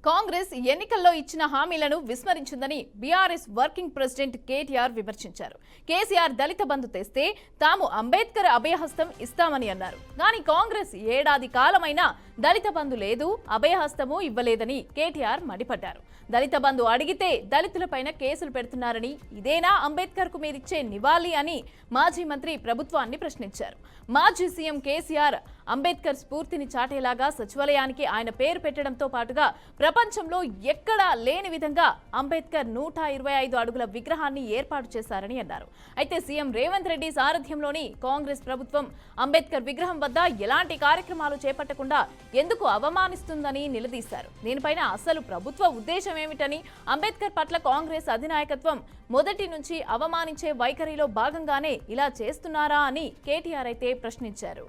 కాంగ్రెస్ ఎన్నికల్లో ఇచ్చిన హామీలను విస్మరించిందని బీఆర్ఎస్ వర్కింగ్ ప్రెసిడెంట్ కేటీఆర్ విమర్శించారు. కేసీఆర్ దళిత బంధు తెస్తే తాము అంబేద్కర్ అభయహస్తం ఇస్తామని అన్నారు. కానీ కాంగ్రెస్ ఏడాది కాలమైనా దళిత బంధు లేదు, అభయహస్తము ఇవ్వలేదని కేటీఆర్ మండిపడ్డారు. దళిత బంధు అడిగితే దళితులపైన కేసులు పెడుతున్నారని, ఇదేనా అంబేద్కర్ కు మీరిచ్చే నివాళి అని మాజీ మంత్రి ప్రభుత్వాన్ని ప్రశ్నించారు. మాజీ సీఎం కేసీఆర్ అంబేద్కర్ స్ఫూర్తిని చాటేలాగా సచివాలయానికి ఆయన పేరు పెట్టడంతో పాటుగా ప్రపంచంలో ఎక్కడా లేని విధంగా అంబేద్కర్ 125 అడుగుల విగ్రహాన్ని ఏర్పాటు చేశారని అన్నారు. అయితే సీఎం రేవంత్ రెడ్డి సారథ్యంలోని కాంగ్రెస్ ప్రభుత్వం అంబేద్కర్ విగ్రహం వద్ద ఎలాంటి కార్యక్రమాలు చేపట్టకుండా ఎందుకు అవమానిస్తుందని నిలదీశారు. దీనిపైన అసలు ప్రభుత్వ ఉద్దేశం ఏమిటని, అంబేద్కర్ పట్ల కాంగ్రెస్ అధినాయకత్వం మొదటి నుంచి అవమానించే వైఖరిలో భాగంగానే ఇలా చేస్తున్నారా అని కేటీఆర్ అయితే ప్రశ్నించారు.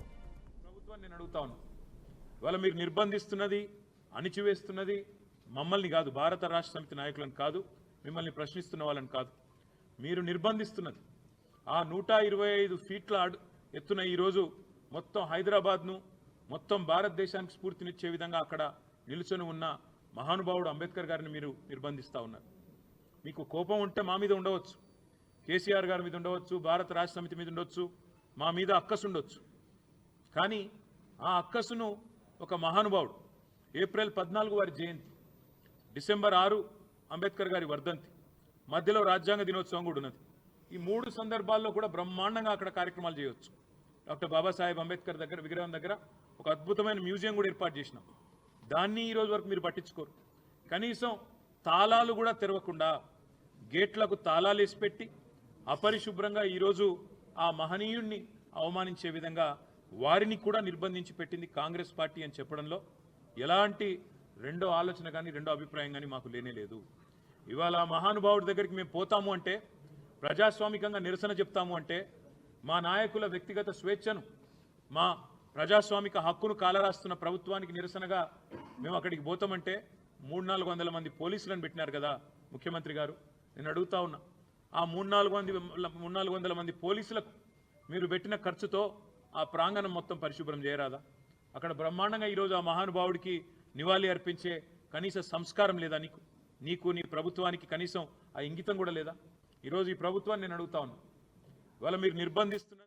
నేను అడుగుతాను, ఇవాళ మీరు నిర్బంధిస్తున్నది, అణిచివేస్తున్నది మమ్మల్ని కాదు, భారత రాష్ట్ర సమితి నాయకులను కాదు, మిమ్మల్ని ప్రశ్నిస్తున్న వాళ్ళని కాదు, మీరు నిర్బంధిస్తున్నది ఆ 125 ఫీట్ల ఎత్తున ఈరోజు మొత్తం హైదరాబాద్ను, మొత్తం భారతదేశానికి స్ఫూర్తినిచ్చే విధంగా అక్కడ నిలుచొని ఉన్న మహానుభావుడు అంబేద్కర్ గారిని మీరు నిర్బంధిస్తూ ఉన్నారు. మీకు కోపం ఉంటే మా మీద ఉండవచ్చు, కేసీఆర్ గారి మీద ఉండవచ్చు, భారత రాష్ట్ర సమితి మీద ఉండొచ్చు, మా మీద అక్కసు ఉండొచ్చు. కానీ ఆ అక్కసును ఒక మహానుభావుడు ఏప్రిల్ 14 వారి జయంతి, డిసెంబర్ 6 అంబేద్కర్ గారి వర్ధంతి, మధ్యలో రాజ్యాంగ దినోత్సవం కూడా ఉన్నది. ఈ 3 సందర్భాల్లో కూడా బ్రహ్మాండంగా అక్కడ కార్యక్రమాలు చేయవచ్చు. డాక్టర్ బాబాసాహెబ్ అంబేద్కర్ దగ్గర విగ్రహం దగ్గర ఒక అద్భుతమైన మ్యూజియం కూడా ఏర్పాటు చేసినాం. దాన్ని ఈరోజు వరకు మీరు పట్టించుకోరు. కనీసం తాళాలు కూడా తెరవకుండా గేట్లకు తాళాలు వేసి పెట్టి అపరిశుభ్రంగా ఈరోజు ఆ మహనీయుణ్ణి అవమానించే విధంగా వారిని కూడా నిర్బంధించి పెట్టింది కాంగ్రెస్ పార్టీ అని చెప్పడంలో ఎలాంటి రెండో ఆలోచన కానీ రెండో అభిప్రాయం కానీ మాకు లేనేలేదు. ఇవాళ మహానుభావుడి దగ్గరికి మేము పోతాము అంటే, ప్రజాస్వామికంగా నిరసన చెప్తాము అంటే, మా నాయకుల వ్యక్తిగత స్వేచ్ఛను, మా ప్రజాస్వామిక హక్కును కాలరాస్తున్న ప్రభుత్వానికి నిరసనగా మేము అక్కడికి పోతామంటే 300-400 మంది పోలీసులను పెట్టినారు కదా ముఖ్యమంత్రి గారు. నేను అడుగుతా ఉన్నా, ఆ 300-400 మంది పోలీసులకు మీరు పెట్టిన ఖర్చుతో ఆ ప్రాంగణం మొత్తం పరిశుభ్రం చేయరాదా? అక్కడ బ్రహ్మాండంగా ఈరోజు ఆ మహానుభావుడికి నివాళి అర్పించే కనీస సంస్కారం లేదా నీకు నీ ప్రభుత్వానికి కనీసం ఆ ఇంగితం కూడా లేదా? ఈరోజు ఈ ప్రభుత్వాన్ని నేను అడుగుతా ఉన్నా, ఇవాళ మీరు నిర్బంధిస్తున్న